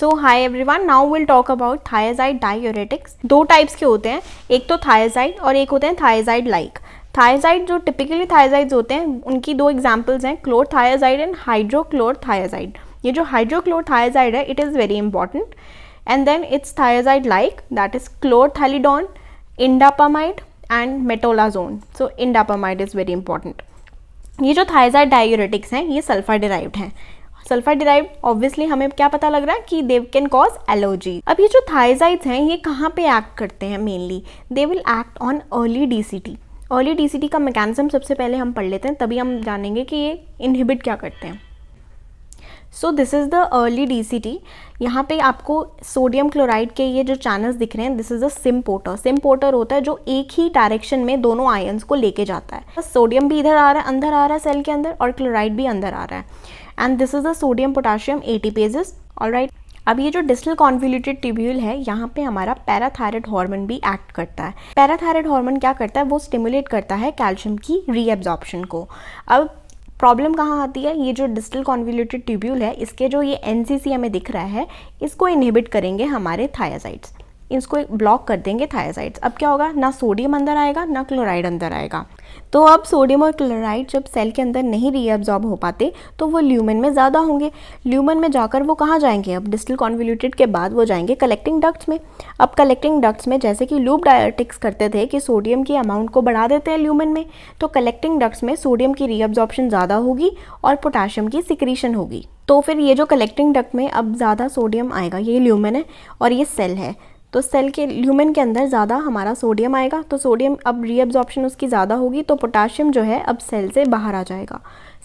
So high everyone, now will talk about thiazide diuretics. दो types के होते हैं, एक तो थायजाइड और एक होते हैं थायजाइड लाइक। थायजाइड जो टिपिकली थायजाइड्स होते हैं उनकी दो एग्जांपल्स हैं, क्लोरथायाजाइड एंड हाइड्रोक्लोरथायाजाइड। ये जो हाइड्रोक्लोरथायाजाइड है it is very important, and then it's thiazide like, that is chlorthalidone, indapamide and metolazone. So indapamide is very important. ये जो थायजाइड डाययूरेटिक्स हैं ये सल्फर डिराइव्ड हैं। सल्फर डिराइव्ड ऑब्वियसली हमें क्या पता लग रहा है कि दे कैन कॉज एलर्जी। अब ये जो थायजाइड्स हैं ये कहाँ पे एक्ट करते हैं mainly? They will act on early DCT. Early DCT का मैकेनिज्म सबसे पहले हम पढ़ लेते हैं, तभी हम जानेंगे कि ये इनहिबिट क्या करते हैं। So this is the early DCT. यहाँ पे आपको सोडियम क्लोराइड के ये जो चैनल्स दिख रहे हैं, this is the SIM porter. SIM porter होता है जो एक ही डायरेक्शन में दोनों आयंस को लेके जाता है। सोडियम भी इधर आ रहा है, अंदर आ रहा है सेल के अंदर, और क्लोराइड भी अंदर आ रहा है, and this is the sodium potassium ATPases. Alright, अब ये जो डिस्टल कॉन्वोल्यूटेड ट्यूब्यूल है यहाँ पे हमारा पैराथायराइड हार्मोन भी एक्ट करता है। पैराथायराइड हार्मोन क्या करता है? वो स्टिमुलेट करता है कैल्शियम की रीएब्जॉर्प्शन को। अब प्रॉब्लम कहाँ आती है? ये जो डिस्टल कॉन्वोल्यूटेड ट्यूब्यूल है इसके जो ये एनसीसी हमें दिख रहा है इसको इनहिबिट करेंगे हमारे थायजाइड्स, इसको ब्लॉक कर देंगे थायजाइड्स। अब क्या होगा? ना सोडियम अंदर आएगा ना क्लोराइड अंदर आएगा। तो अब सोडियम और क्लोराइड जब सेल के अंदर नहीं रीअब्जॉर्ब हो पाते तो वो ल्यूमेन में ज़्यादा होंगे। ल्यूमेन में जाकर वो कहाँ जाएंगे? अब डिस्टल कॉन्वोल्यूटेड के बाद वो जाएंगे कलेक्टिंग डक्ट्स में। अब कलेक्टिंग डक्ट्स में जैसे कि लूप डायरेटिक्स करते थे कि सोडियम की अमाउंट को बढ़ा देते हैं ल्यूमेन में, तो कलेक्टिंग डक्ट्स में सोडियम की रीअब्जॉर्प्शन ज़्यादा होगी और पोटाशियम की सिक्रीशन होगी। तो फिर ये जो कलेक्टिंग डक्ट में अब ज़्यादा सोडियम आएगा, ये ल्यूमेन है और ये सेल है, तो सेल के ल्यूमेन के अंदर ज़्यादा हमारा सोडियम आएगा, तो सोडियम अब रीअब्जॉर्प्शन उसकी ज़्यादा होगी, तो पोटाशियम जो है अब सेल से बाहर आ जाएगा।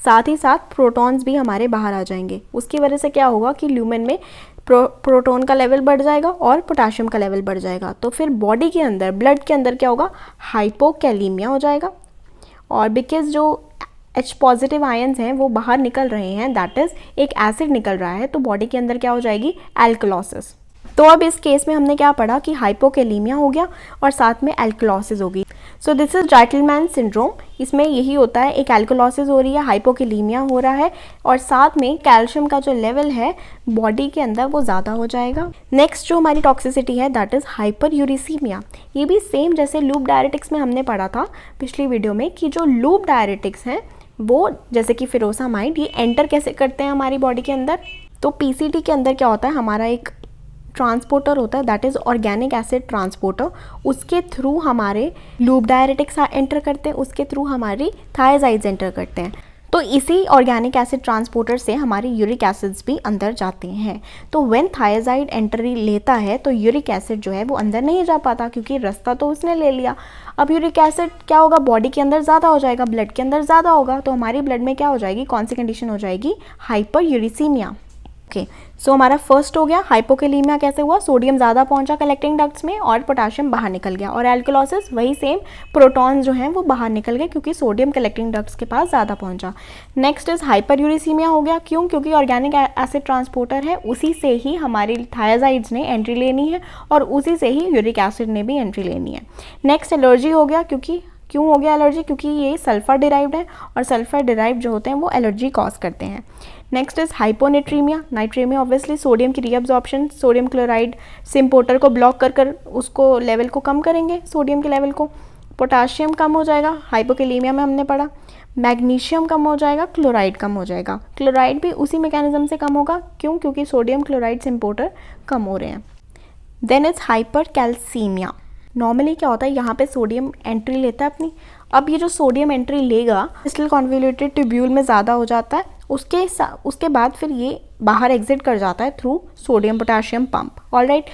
साथ ही साथ प्रोटॉन्स भी हमारे बाहर आ जाएंगे। उसकी वजह से क्या होगा कि ल्यूमेन में प्रोटॉन का लेवल बढ़ जाएगा और पोटाशियम का लेवल बढ़ जाएगा। तो फिर बॉडी के अंदर, ब्लड के अंदर क्या होगा? हाइपोकैलीमिया हो जाएगा, और बिकॉज जो H पॉजिटिव आयंस हैं वो बाहर निकल रहे हैं, दैट इज़ एक एसिड निकल रहा है, तो बॉडी के अंदर क्या हो जाएगी? एल्कलोसिस। तो अब इस केस में हमने क्या पढ़ा कि हाइपोकैलीमिया हो गया और साथ में एल्कलोसिस होगी। So this is Gitelman syndrome. इसमें यही होता है, एक एल्कलोसिस हो रही है, हाइपोकैलीमिया हो रहा है, और साथ में कैल्शियम का जो लेवल है बॉडी के अंदर वो ज़्यादा हो जाएगा। नेक्स्ट जो हमारी टॉक्सिसिटी है दैट इज़ हाइपर यूरिसीमिया। ये भी सेम जैसे लूप डायरेटिक्स में हमने पढ़ा था पिछली वीडियो में कि जो लूप डायरेटिक्स हैं वो जैसे कि फिरोसामाइड, ये एंटर कैसे करते हैं हमारी बॉडी के अंदर? तो पीसीटी के अंदर क्या होता है? हमारा एक ट्रांसपोर्टर होता है, that is organic acid transporter. उसके थ्रू हमारे लूप डायरेटिक्स एंटर करते हैं, उसके थ्रू हमारी थायजाइड्स एंटर करते हैं। तो इसी ऑर्गेनिक एसिड ट्रांसपोर्टर से हमारे यूरिक एसिड्स भी अंदर जाते हैं। तो व्हेन थायजाइड एंट्री लेता है तो यूरिक एसिड जो है वो अंदर नहीं जा पाता, क्योंकि रास्ता तो उसने ले लिया। अब यूरिक एसिड क्या होगा? बॉडी के अंदर ज़्यादा हो जाएगा, ब्लड के अंदर ज़्यादा होगा, तो हमारी ब्लड में क्या हो जाएगी? कौन सी कंडीशन हो जाएगी? Hyper uricaemia. ओके, सो हमारा फर्स्ट हो गया हाइपोकैलीमिया। कैसे हुआ? सोडियम ज़्यादा पहुंचा कलेक्टिंग डक्ट्स में और पोटाशियम बाहर निकल गया। और एल्कलोसिस वही सेम, प्रोटॉन्स जो हैं वो बाहर निकल गए क्योंकि सोडियम कलेक्टिंग डक्ट्स के पास ज़्यादा पहुंचा। नेक्स्ट इज हाइपर यूरिसीमिया हो गया। क्यों? क्योंकि ऑर्गेनिक एसिड ट्रांसपोर्टर है, उसी से ही हमारी थायजाइड्स ने एंट्री लेनी है और उसी से ही यूरिक एसिड ने भी एंट्री लेनी है। नेक्स्ट एलर्जी हो गया। क्यों हो गया एलर्जी? क्योंकि ये सल्फर डिराइव्ड है और सल्फर डिराइव्ड जो होते हैं वो एलर्जी कॉज करते हैं। Next is hyponatraemia. Natraemia obviously sodium की reabsorption, sodium chloride symporter को ब्लॉक कर उसको लेवल को कम करेंगे, सोडियम के लेवल को। पोटाशियम कम हो जाएगा, हाइपोकैलीमिया में हमने पढ़ा। मैग्नीशियम कम हो जाएगा, क्लोराइड कम हो जाएगा। क्लोराइड भी उसी मैकेनिज्म से कम होगा। क्यों? क्योंकि सोडियम क्लोराइड सिम पोर्टर कम हो रहे हैं। Then is hypercalcaemia. Normally क्या होता है, यहाँ पे सोडियम एंट्री लेता है अपनी। अब ये जो सोडियम एंट्री लेगा डिस्टल कॉन्वोल्यूटेड ट्यूब्यूल में ज़्यादा हो जाता है, उसके बाद फिर ये बाहर एग्जिट कर जाता है through sodium potassium pump. Alright,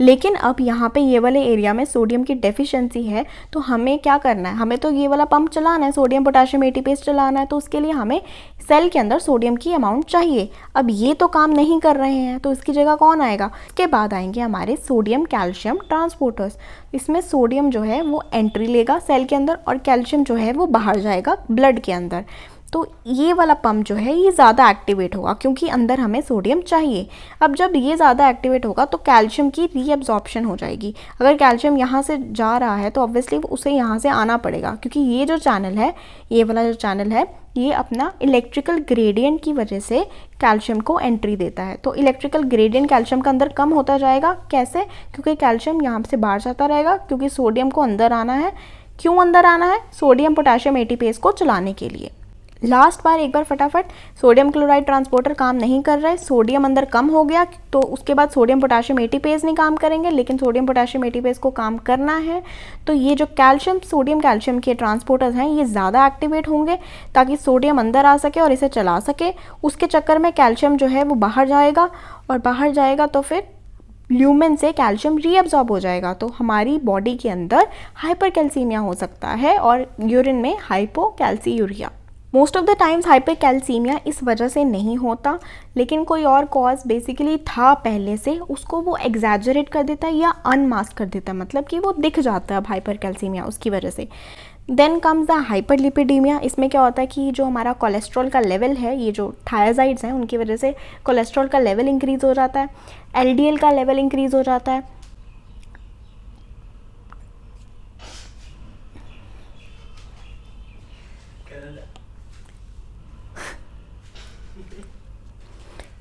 लेकिन अब यहाँ पे ये वाले एरिया में सोडियम की डेफिशिएंसी है, तो हमें क्या करना है? हमें तो ये वाला पंप चलाना है, सोडियम पोटाशियम एटीपेज चलाना है, तो उसके लिए हमें सेल के अंदर सोडियम की अमाउंट चाहिए। अब ये तो काम नहीं कर रहे हैं, तो इसकी जगह कौन आएगा? इसके बाद आएंगे हमारे सोडियम कैल्शियम ट्रांसपोर्टर्स। इसमें सोडियम जो है वो एंट्री लेगा सेल के अंदर और कैल्शियम जो है वो बाहर जाएगा ब्लड के अंदर। तो ये वाला पंप जो है ये ज़्यादा एक्टिवेट होगा क्योंकि अंदर हमें सोडियम चाहिए। अब जब ये ज़्यादा एक्टिवेट होगा तो कैल्शियम की रीअब्जॉर्प्शन हो जाएगी। अगर कैल्शियम यहाँ से जा रहा है तो ऑब्वियसली उसे यहाँ से आना पड़ेगा, क्योंकि ये जो चैनल है, ये वाला जो चैनल है, ये अपना इलेक्ट्रिकल ग्रेडियंट की वजह से कैल्शियम को एंट्री देता है। तो इलेक्ट्रिकल ग्रेडियंट कैल्शियम का अंदर कम होता जाएगा। कैसे? क्योंकि कैल्शियम यहाँ से बाहर जाता रहेगा, क्योंकि सोडियम को अंदर आना है। क्यों अंदर आना है? सोडियम पोटेशियम एटीपेज को चलाने के लिए। लास्ट बार एक बार फटाफट, सोडियम क्लोराइड ट्रांसपोर्टर काम नहीं कर रहा है, सोडियम अंदर कम हो गया, तो उसके बाद सोडियम पोटेशियम एटीपेज नहीं काम करेंगे, लेकिन सोडियम पोटेशियम एटीपेज को काम करना है। तो ये जो कैल्शियम, सोडियम कैल्शियम के ट्रांसपोर्टर्स हैं, ये ज़्यादा एक्टिवेट होंगे ताकि सोडियम अंदर आ सके और इसे चला सके। उसके चक्कर में कैल्शियम जो है वो बाहर जाएगा, और बाहर जाएगा तो फिर ल्यूमेन से कैल्शियम रीअब्जॉर्ब हो जाएगा। तो हमारी बॉडी के अंदर हाइपरकैल्सीमिया हो सकता है और यूरिन में hypocalciuria. Most of the times hypercalcaemia इस वजह से नहीं होता, लेकिन कोई और कॉज बेसिकली था पहले से, उसको वो एग्जैजरेट कर देता है या अनमास्क कर देता है, मतलब कि वो दिख जाता है अब हाइपरकैल्सीमिया उसकी वजह से। Then comes the hyperlipidaemia. इसमें क्या होता है कि जो हमारा कोलेस्ट्रॉल का लेवल है, ये जो थायराइड्स हैं उनकी वजह से कोलेस्ट्रॉल का लेवल इंक्रीज़ हो जाता है, एलडीएल का लेवल इंक्रीज़ हो जाता है।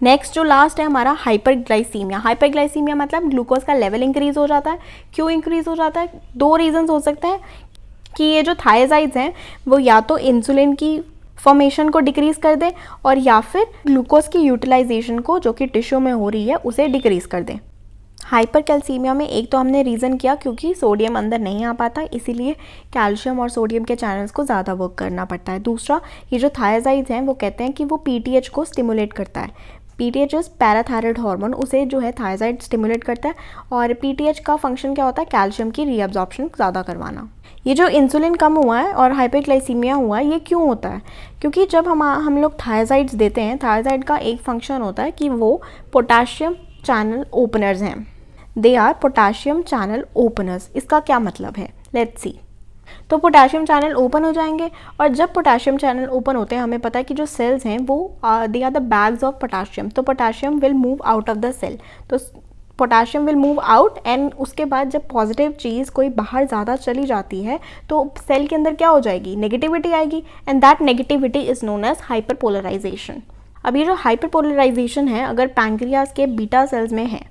नेक्स्ट जो लास्ट है हमारा हाइपरग्लाइसीमिया। हाइपरग्लाइसीमिया मतलब ग्लूकोज का लेवल इंक्रीज़ हो जाता है। क्यों इंक्रीज़ हो जाता है? दो रीजंस हो सकते हैं कि ये जो थायराइड्स हैं वो या तो इंसुलिन की फॉर्मेशन को डिक्रीज़ कर दें, और या फिर ग्लूकोज की यूटिलाइजेशन को, जो कि टिश्यू में हो रही है, उसे डिक्रीज़ कर दें। हाइपरकैल्सीमिया में एक तो हमने रीज़न किया क्योंकि सोडियम अंदर नहीं आ पाता, इसीलिए कैल्शियम और सोडियम के चैनल्स को ज़्यादा वर्क करना पड़ता है। दूसरा, ये जो थायराइड्स हैं वो कहते हैं कि वो पीटीएच को स्टिमुलेट करता है। पीटीएच इज पैराथायराइड हार्मोन, उसे जो है थायराइड स्टिमुलेट करता है, और पीटीएच का फंक्शन क्या होता है? कैल्शियम की रीअब्जॉर्प्शन ज़्यादा करवाना। ये जो इंसुलिन कम हुआ है और हाइपरग्लाइसीमिया हुआ है, ये क्यों होता है? क्योंकि जब हम लोग थायराइड्स देते हैं, थायराइड का एक फंक्शन होता है कि वो पोटाशियम चैनल ओपनर्स हैं। They are potassium channel openers. इसका क्या मतलब है? Let's see. तो पोटाशियम चैनल ओपन हो जाएंगे, और जब पोटाशियम चैनल ओपन होते हैं, हमें पता है कि जो सेल्स हैं वो they are the bags of potassium. तो potassium will move out of the cell. तो potassium will move out, and उसके बाद जब पॉजिटिव चीज़ कोई बाहर ज़्यादा चली जाती है तो सेल के अंदर क्या हो जाएगी? नेगेटिविटी आएगी, and that negativity is known as hyperpolarisation. अब ये जो हाइपरपोलराइजेशन है, अगर पैंक्रियाज के बीटा सेल्स में है,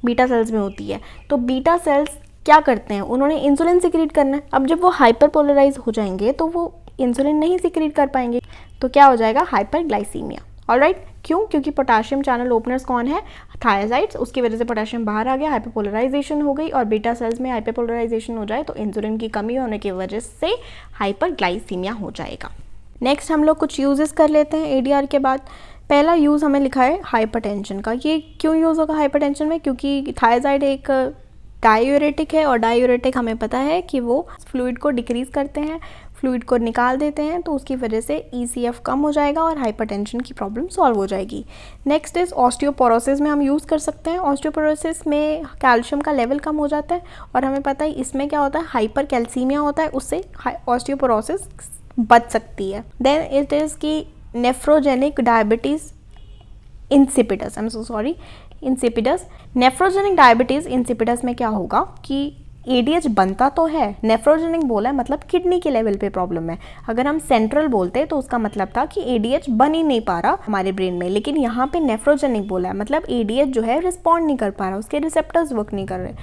बीटा सेल्स में होती है, तो बीटा सेल्स क्या करते हैं? उन्होंने इंसुलिन सिक्रीट करना है। अब जब वो हाइपरपोलराइज हो जाएंगे तो वो इंसुलिन नहीं सिक्रीट कर पाएंगे, तो क्या हो जाएगा? हाइपरग्लाइसीमिया। ऑलराइट। क्यों? क्योंकि पोटाशियम चैनल ओपनर्स कौन है? थायराइड्स। उसकी वजह से पोटाशियम बाहर आ गया, हाइपरपोलराइजेशन हो गई, और बीटा सेल्स में हाइपरपोलराइजेशन हो जाए तो इंसुलिन की कमी होने की वजह से हाइपरग्लाइसीमिया हो जाएगा। नेक्स्ट हम लोग कुछ यूजेस कर लेते हैं एडीआर के बाद। पहला यूज़ हमें लिखा है हाइपरटेंशन का। ये क्यों यूज़ होगा हाइपरटेंशन में? क्योंकि थायराइड एक डायूरेटिक है, और डायूरेटिक हमें पता है कि वो फ्लूइड को डिक्रीज़ करते हैं, फ्लूइड को निकाल देते हैं, तो उसकी वजह से ईसीएफ कम हो जाएगा और हाइपरटेंशन की प्रॉब्लम सॉल्व हो जाएगी। नेक्स्ट इज़ ऑस्टियोपोरोसिस में हम यूज़ कर सकते हैं। ऑस्टियोपोरोसिस में कैल्शियम का लेवल कम हो जाता है, और हमें पता है इसमें क्या होता है? हाइपरकैल्सीमिया होता है, उससे ऑस्टियोपोरोसिस बच सकती है। देन इट इज़ की nephrogenic diabetes insipidus, I am so sorry, insipidus. Nephrogenic diabetes insipidus में क्या होगा कि एडीएच बनता तो है, नेफ्रोजेनिक बोला है मतलब किडनी के लेवल पे प्रॉब्लम है। अगर हम सेंट्रल बोलते तो उसका मतलब था कि एडीएच बन ही नहीं पा रहा हमारे ब्रेन में, लेकिन यहाँ पे नेफ्रोजेनिक बोला है मतलब एडीएच जो है रिस्पॉन्ड नहीं कर पा रहा, उसके रिसेप्टर्स वर्क नहीं कर रहे।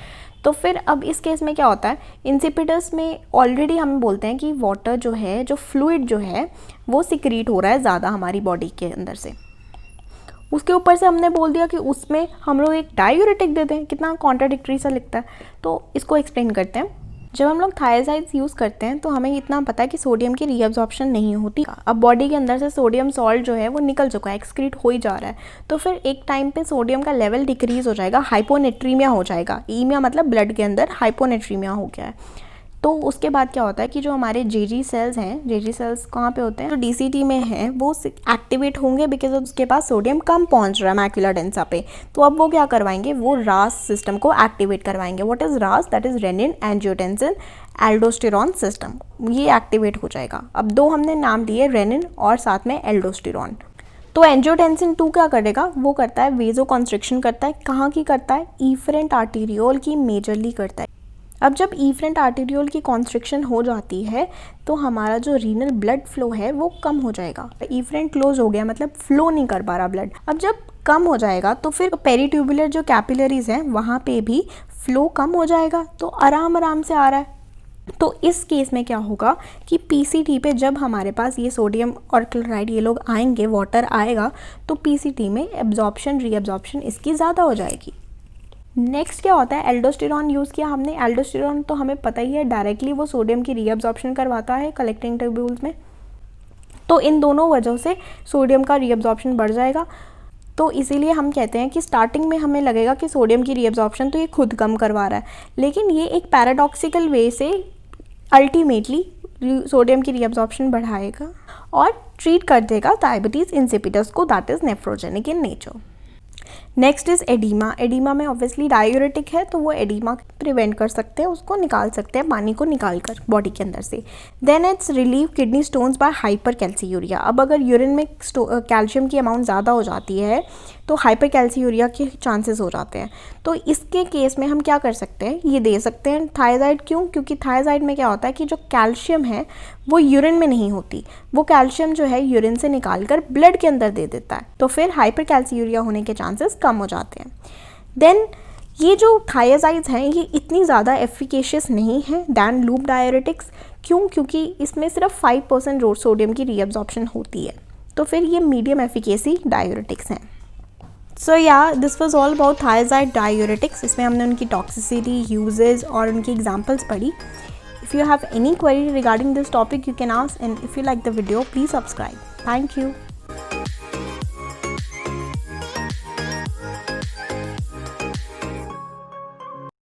तो फिर अब इस केस में क्या होता है? इंसिपिडस में ऑलरेडी हम बोलते हैं कि वाटर जो है, जो फ्लूइड जो है वो सिक्रीट हो रहा है ज़्यादा हमारी बॉडी के अंदर से। उसके ऊपर से हमने बोल दिया कि उसमें हम लोग एक डायूरेटिक देते हैं, कितना कॉन्ट्राडिक्टरी सा लिखता है। तो इसको एक्सप्लेन करते हैं। जब हम लोग थायराइड्स यूज़ करते हैं तो हमें इतना पता है कि सोडियम की रीअब्जॉर्प्शन नहीं होती। अब बॉडी के अंदर से सोडियम सॉल्ट जो है वो निकल चुका है, एक्सक्रीट हो ही जा रहा है, तो फिर एक टाइम पे सोडियम का लेवल डिक्रीज़ हो जाएगा, हाइपोनेट्रीमिया हो जाएगा। ईमिया मतलब ब्लड के अंदर हाइपोनेट्रीमिया हो गया है। तो उसके बाद क्या होता है कि जो हमारे जेजी सेल्स हैं, जेजी सेल्स कहाँ पे होते हैं, जो डीसीटी में हैं, वो एक्टिवेट होंगे बिकॉज उसके पास सोडियम कम पहुँच रहा है मैक्यूला डेंसा पे। तो अब वो क्या करवाएंगे, वो रास सिस्टम को एक्टिवेट करवाएंगे। व्हाट इज़ रास? That is renin angiotensin aldosterone system, ये एक्टिवेट हो जाएगा। अब दो हमने नाम दिए, रेनिन और साथ में एल्डोस्टेरॉन। तो एंजियोटेंसिन 2 क्या करेगा, वो करता है वेजो कॉन्स्ट्रिक्शन करता है। कहाँ की करता है? इफरेंट आर्टीरियोल की मेजरली करता है। अब जब इफरेंट आर्टीरियोल की कॉन्स्ट्रिक्शन हो जाती है तो हमारा जो रीनल ब्लड फ्लो है वो कम हो जाएगा। इफरेंट क्लोज हो गया, मतलब फ्लो नहीं कर पा रहा ब्लड। अब जब कम हो जाएगा तो फिर पेरीट्यूबुलर जो कैपिलरीज हैं वहाँ पे भी फ्लो कम हो जाएगा, तो आराम से आ रहा है। तो इस केस में क्या होगा कि पीसीटी पे जब हमारे पास ये सोडियम और क्लोराइड ये लोग आएंगे, वाटर आएगा, तो पीसीटी में एब्जॉर्प्शन रीअब्जॉर्प्शन इसकी ज़्यादा हो जाएगी। नेक्स्ट क्या होता है, एल्डोस्टेरॉन यूज़ किया हमने। एल्डोस्टेरॉन तो हमें पता ही है डायरेक्टली वो सोडियम की रीअब्जॉर्प्शन करवाता है कलेक्टिंग ट्यूब्यूल्स में। तो इन दोनों वजहों से सोडियम का रीअब्जॉर्प्शन बढ़ जाएगा। तो इसीलिए हम कहते हैं कि स्टार्टिंग में हमें लगेगा कि सोडियम की रीअब्जॉर्प्शन तो ये खुद कम करवा रहा है, लेकिन ये एक पैराडॉक्सिकल वे से अल्टीमेटली सोडियम की रीअब्जॉर्प्शन बढ़ाएगा और ट्रीट कर देगा डायबिटीज़ इंसिपिडस को, that is nephrogenic in nature. Next is oedema. Oedema में ऑब्वियसली डायूरेटिक है, तो वो एडीमा प्रिवेंट कर सकते हैं, उसको निकाल सकते हैं पानी को निकाल कर बॉडी के अंदर से। Then it's relieve kidney stones by hypercalciuria. अब अगर यूरिन में कैल्शियम की अमाउंट ज़्यादा हो जाती है तो हाइपर कैल्सीयूरिया के चांसेस हो जाते हैं। तो इसके केस में हम क्या कर सकते हैं, ये दे सकते हैं थायराइड। क्यों? क्योंकि थायराइड में क्या होता है कि जो कैल्शियम है वो यूरिन में नहीं होती, वो कैल्शियम जो है यूरिन से निकाल कर ब्लड के अंदर दे देता है, तो फिर हाइपर कैल्सीयूरिया होने के चांसेस कम हो जाते हैं। देन ये जो थायराइड्स हैं ये इतनी ज़्यादा एफिकेशियस नहीं है दैन लूप डायरेटिक्स। क्यों? क्योंकि इसमें सिर्फ 5% सोडियम की रीअब्जॉर्प्शन होती है, तो फिर ये मीडियम एफिकेसी डायरेटिक्स हैं। सो या this was all about thyroid diuretics. इसमें हमने उनकी टॉक्सिसिटी, यूजेज और उनकी एग्जाम्पल्स पढ़ी। If you have any query regarding this topic, you can ask, and if you like the video, please subscribe. Thank you.